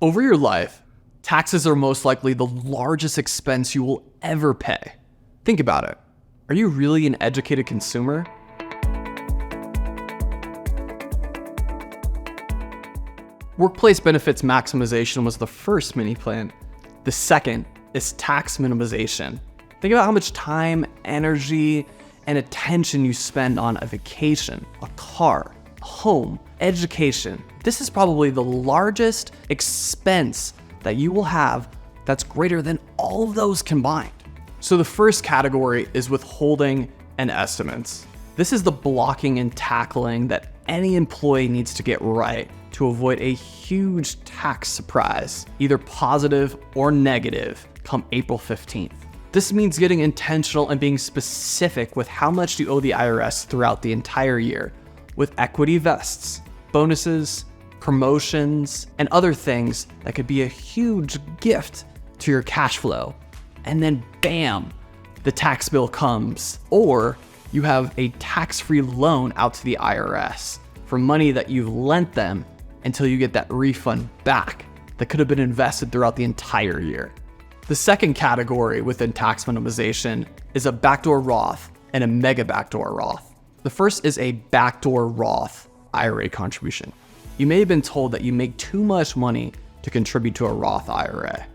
Over your life, taxes are most likely the largest expense you will ever pay. Think about it. Are you really an educated consumer? Workplace benefits maximization was the first mini plan. The second is tax minimization. Think about how much time, energy, and attention you spend on a vacation, a car, a home, education. This is probably the largest expense that you will have that's greater than all of those combined. So the first category is withholding and estimates. This is the blocking and tackling that any employee needs to get right to avoid a huge tax surprise, either positive or negative, come April 15th. This means getting intentional and being specific with how much you owe the IRS throughout the entire year, with equity vests, bonuses, promotions, and other things that could be a huge gift to your cash flow. And then bam, the tax bill comes. Or you have a tax-free loan out to the IRS for money that you've lent them until you get that refund back that could have been invested throughout the entire year. The second category within tax minimization is a backdoor Roth and a mega backdoor Roth. The first is a backdoor Roth IRA contribution. You may have been told that you make too much money to contribute to a Roth IRA.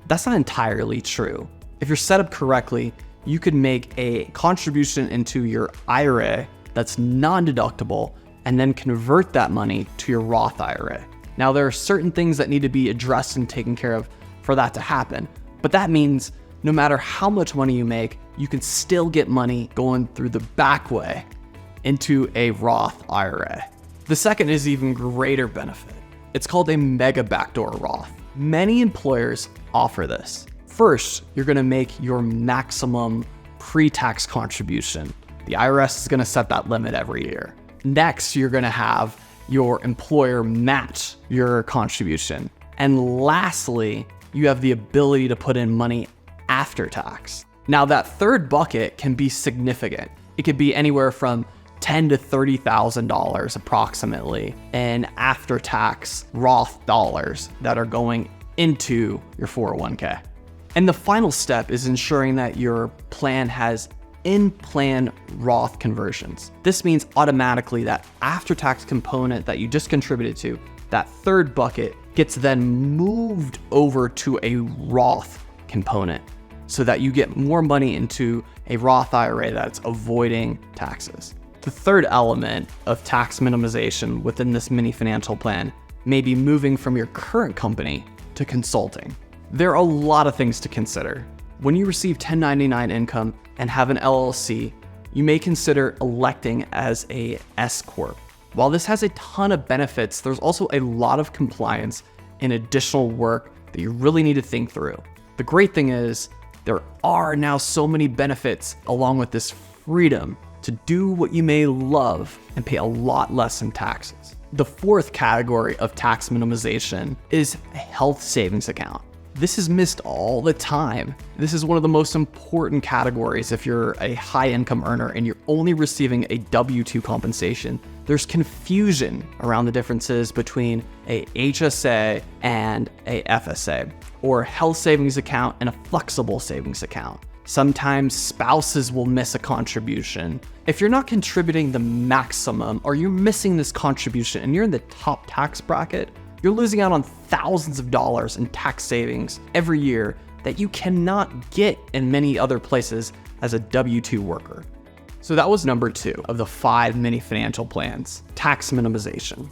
That's not entirely true. If you're set up correctly, you could make a contribution into your IRA that's non-deductible and then convert that money to your Roth IRA. Now, there are certain things that need to be addressed and taken care of for that to happen, but that means no matter how much money you make, you can still get money going through the back way into a Roth IRA. The second is even greater benefit. It's called a mega backdoor Roth. Many employers offer this. First, you're gonna make your maximum pre-tax contribution. The IRS is gonna set that limit every year. Next, you're gonna have your employer match your contribution. And lastly, you have the ability to put in money after tax. Now, that third bucket can be significant. It could be anywhere from $10,000 to $30,000 approximately in after-tax Roth dollars that are going into your 401k. And the final step is ensuring that your plan has in-plan Roth conversions. This means automatically that after-tax component that you just contributed to, that third bucket, gets then moved over to a Roth component so that you get more money into a Roth IRA that's avoiding taxes. The third element of tax minimization within this mini financial plan may be moving from your current company to consulting. There are a lot of things to consider. When you receive 1099 income and have an LLC, you may consider electing as a S Corp. While this has a ton of benefits, there's also a lot of compliance and additional work that you really need to think through. The great thing is there are now so many benefits along with this freedom to do what you may love and pay a lot less in taxes. The fourth category of tax minimization is a health savings account. This is missed all the time. This is one of the most important categories if you're a high income earner and you're only receiving a W-2 compensation. There's confusion around the differences between a HSA and a FSA, or health savings account and a flexible savings account. Sometimes spouses will miss a contribution. If you're not contributing the maximum or you're missing this contribution and you're in the top tax bracket, you're losing out on thousands of dollars in tax savings every year that you cannot get in many other places as a W-2 worker. So that was number 2 of the 5 mini financial plans, tax minimization.